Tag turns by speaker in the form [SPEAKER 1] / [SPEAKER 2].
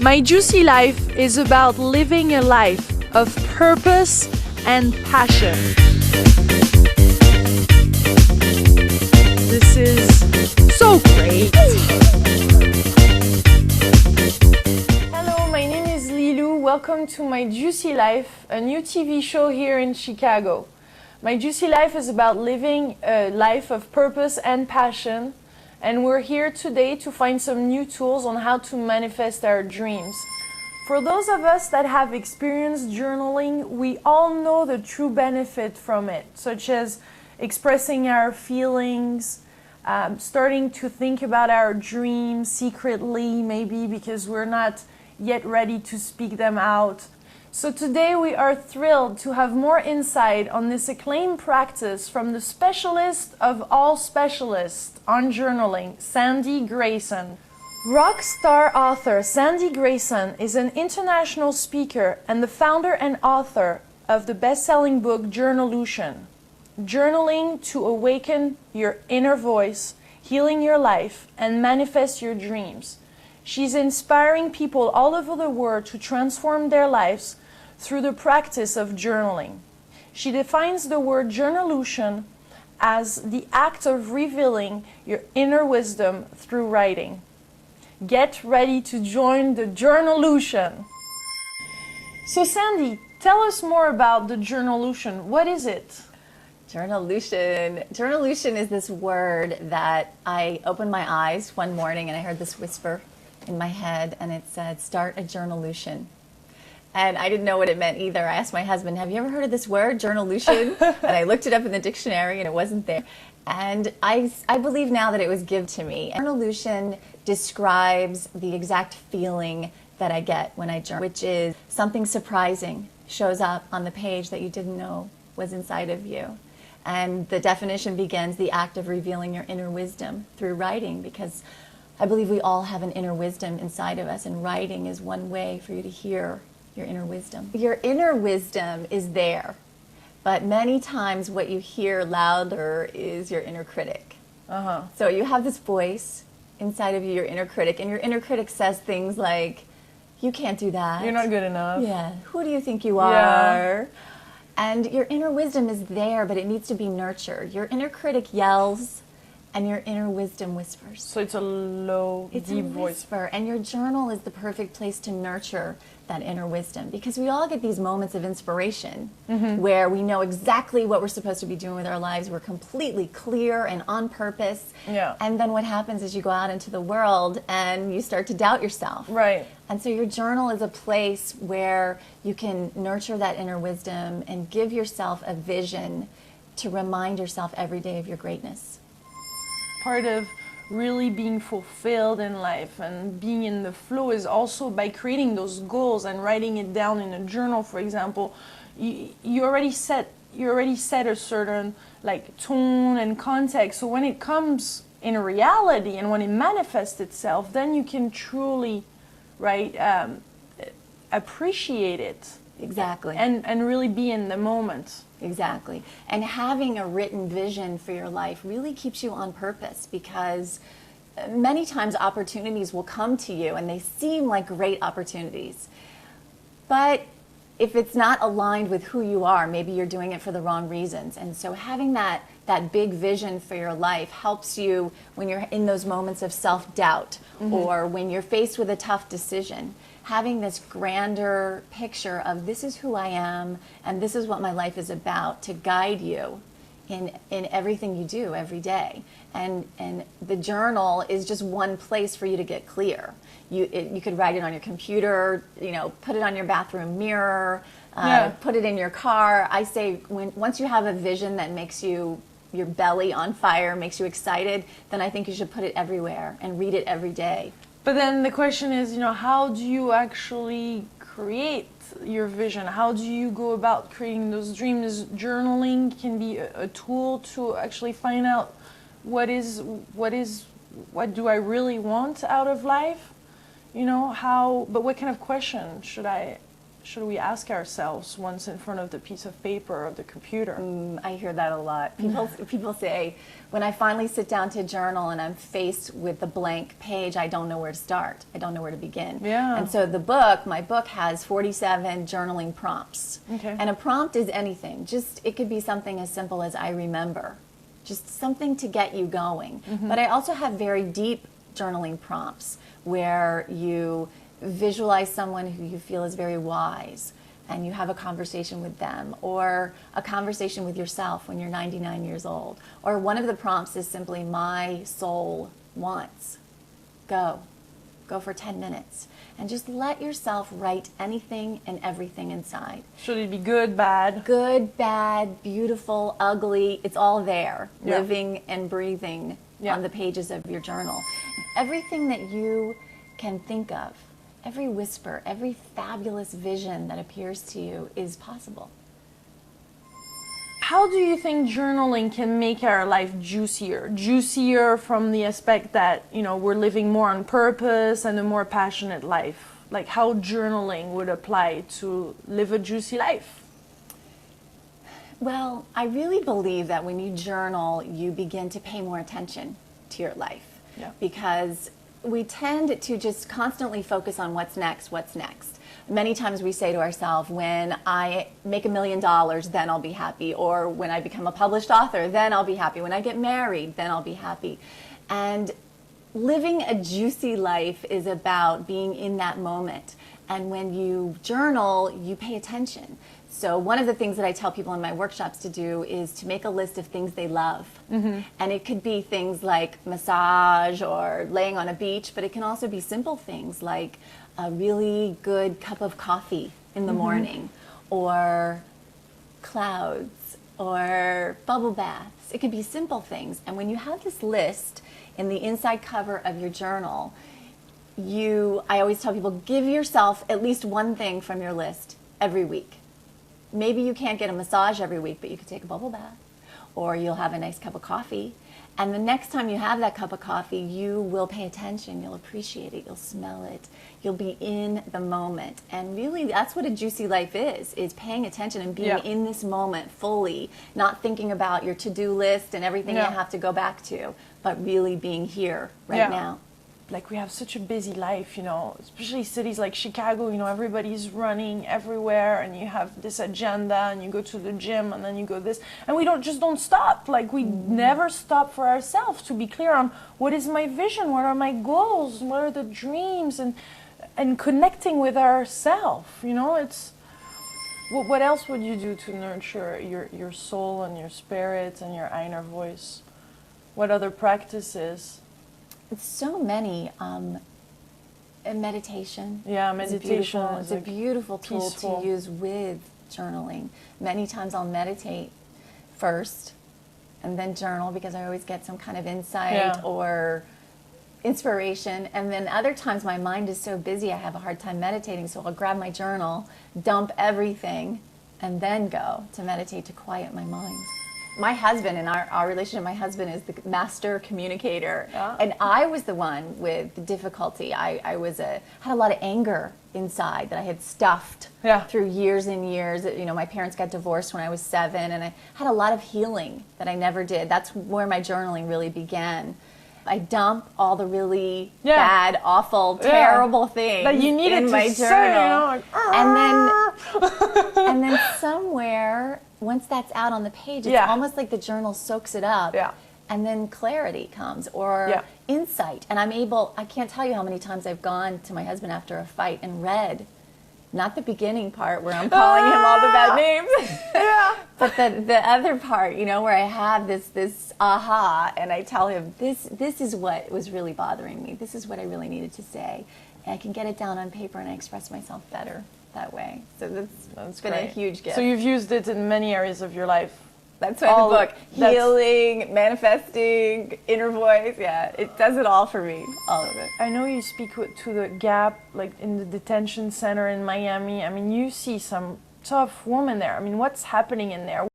[SPEAKER 1] My Juicy Life is about living a life of purpose and passion. This is so great. Hello, my name is Lilou. Welcome to My Juicy Life, a new TV show here in Chicago. My Juicy Life is about living a life of purpose and passion. And we're here today to find some new tools on how to manifest our dreams. For those of us that have experienced journaling, we all know the true benefit from it, such as expressing our feelings, starting to think about our dreams secretly, maybe because we're not yet ready to speak them out. So today we are thrilled to have more insight on this acclaimed practice from the specialist of all specialists on journaling, Sandy Grason. Rock star author Sandy Grason is an international speaker and the founder and author of the best-selling book Journalution, Journaling to Awaken Your Inner Voice, Healing Your Life, and Manifest Your Dreams. She's inspiring people all over the world to transform their lives through the practice of journaling. She defines the word journalution as the act of revealing your inner wisdom through writing. Get ready to join the Journalution. So Sandy, tell us more about the Journalution. What is it?
[SPEAKER 2] Journalution. Journalution is this word that I opened my eyes one morning and I heard this whisper in my head and it said, start a journalution. And I didn't know what it meant either. I asked my husband, have you ever heard of this word, journalution? And I looked it up in the dictionary and it wasn't there. And I believe now that it was given to me. Journalution describes the exact feeling that I get when I journal, which is something surprising shows up on the page that you didn't know was inside of you. And the definition begins the act of revealing your inner wisdom through writing, because I believe we all have an inner wisdom inside of us, and writing is one way for you to hear your inner wisdom. Your inner wisdom is there, but many times what you hear louder is your inner critic. So you have this voice inside of you, your inner critic, and your inner critic says things like, you can't do that.
[SPEAKER 1] You're not good enough.
[SPEAKER 2] Yeah, who do you think you are? And your inner wisdom is there, but it needs to be nurtured. Your inner critic yells, and your inner wisdom whispers.
[SPEAKER 1] So it's a low, deep voice.
[SPEAKER 2] Whisper, and your journal is the perfect place to nurture that inner wisdom, because we all get these moments of inspiration where we know exactly what we're supposed to be doing with our lives. We're completely clear and on purpose. And then what happens is you go out into the world and you start to doubt yourself.
[SPEAKER 1] Right.
[SPEAKER 2] And so your journal is a place where you can nurture that inner wisdom and give yourself a vision to remind yourself every day of your greatness.
[SPEAKER 1] Part of really being fulfilled in life and being in the flow is also by creating those goals and writing it down in a journal. For example, you already set a certain like tone and context, so when it comes in reality and when it manifests itself, then you can truly appreciate it.
[SPEAKER 2] Exactly.
[SPEAKER 1] And really be in the moment.
[SPEAKER 2] Exactly. And having a written vision for your life really keeps you on purpose, because many times opportunities will come to you and they seem like great opportunities. But if it's not aligned with who you are, maybe you're doing it for the wrong reasons. And so having that big vision for your life helps you when you're in those moments of self-doubt or when you're faced with a tough decision. Having this grander picture of this is who I am and this is what my life is about to guide you in everything you do every day. And the journal is just one place for you to get clear. You could write it on your computer, put it on your bathroom mirror, put it in your car. I say once you have a vision that makes your belly on fire, makes you excited, then I think you should put it everywhere and read it every day.
[SPEAKER 1] But then the question is, how do you actually create your vision? How do you go about creating those dreams? Journaling can be a tool to actually find out what do I really want out of life? But what kind of question should I should we ask ourselves once in front of the piece of paper or the computer?
[SPEAKER 2] I hear that a lot. People say, when I finally sit down to journal and I'm faced with the blank page, I don't know where to start. I don't know where to begin.
[SPEAKER 1] Yeah.
[SPEAKER 2] And so my book has 47 journaling prompts.
[SPEAKER 1] Okay.
[SPEAKER 2] And a prompt is anything. It could be something as simple as I remember. Just something to get you going. But I also have very deep journaling prompts where you visualize someone who you feel is very wise and you have a conversation with them, or a conversation with yourself when you're 99 years old. Or one of the prompts is simply, my soul wants. Go for 10 minutes and just let yourself write anything and everything inside.
[SPEAKER 1] Should it be good, bad?
[SPEAKER 2] Good, bad, beautiful, ugly, it's all there,
[SPEAKER 1] Yeah.
[SPEAKER 2] living and breathing
[SPEAKER 1] Yeah.
[SPEAKER 2] on the pages of your journal. Everything that you can think of, every whisper, every fabulous vision that appears to you is possible.
[SPEAKER 1] How do you think journaling can make our life juicier? Juicier from the aspect that, we're living more on purpose and a more passionate life. Like how journaling would apply to live a juicy life?
[SPEAKER 2] Well, I really believe that when you journal, you begin to pay more attention to your life.
[SPEAKER 1] Yeah.
[SPEAKER 2] Because we tend to just constantly focus on what's next. Many times we say to ourselves, when I make $1 million, then I'll be happy. Or when I become a published author, then I'll be happy. When I get married, then I'll be happy. And living a juicy life is about being in that moment. And when you journal, you pay attention. So one of the things that I tell people in my workshops to do is to make a list of things they love. And it could be things like massage or laying on a beach, but it can also be simple things like a really good cup of coffee in the morning, or clouds, or bubble baths. It could be simple things. And when you have this list in the inside cover of your journal, I always tell people, give yourself at least one thing from your list every week. Maybe you can't get a massage every week, but you could take a bubble bath, or you'll have a nice cup of coffee. And the next time you have that cup of coffee, you will pay attention, you'll appreciate it, you'll smell it, you'll be in the moment. And really, that's what a juicy life is paying attention and being in this moment fully, not thinking about your to-do list and everything you have to go back to, but really being here right now.
[SPEAKER 1] Like we have such a busy life, especially cities like Chicago, everybody's running everywhere and you have this agenda and you go to the gym and then you go this, and we don't stop. Like we never stop for ourselves to be clear on what is my vision, what are my goals, what are the dreams, and connecting with ourselves, it's what else would you do to nurture your soul and your spirit and your inner voice? What other practices?
[SPEAKER 2] So many. Meditation.
[SPEAKER 1] Yeah, meditation
[SPEAKER 2] is a beautiful tool
[SPEAKER 1] peaceful.
[SPEAKER 2] to use with journaling. Many times I'll meditate first and then journal because I always get some kind of insight or inspiration. And then other times my mind is so busy I have a hard time meditating, so I'll grab my journal, dump everything, and then go to meditate to quiet my mind. My husband, in our relationship, my husband is the master communicator. And I was the one with the difficulty. I had a lot of anger inside that I had stuffed through years and years. My parents got divorced when I was 7, and I had a lot of healing that I never did. That's where my journaling really began. I dump all the really bad, awful, terrible things
[SPEAKER 1] that you needed
[SPEAKER 2] in my
[SPEAKER 1] to
[SPEAKER 2] journal.
[SPEAKER 1] Say,
[SPEAKER 2] and then somewhere, once that's out on the page, it's almost like the journal soaks it up. And then clarity comes, or insight. And I can't tell you how many times I've gone to my husband after a fight and read, not the beginning part where I'm calling him all the bad names, but the other part, where I have this aha, and I tell him, this is what was really bothering me. This is what I really needed to say. And I can get it down on paper and I express myself better that way. So that's been a huge gift.
[SPEAKER 1] So you've used it in many areas of your life.
[SPEAKER 2] That's why the book, healing, manifesting, inner voice, it does it all for me, all of it.
[SPEAKER 1] I know you speak to the Gap, like in the detention center in Miami. I mean, you see some tough women there. I mean, what's happening in there?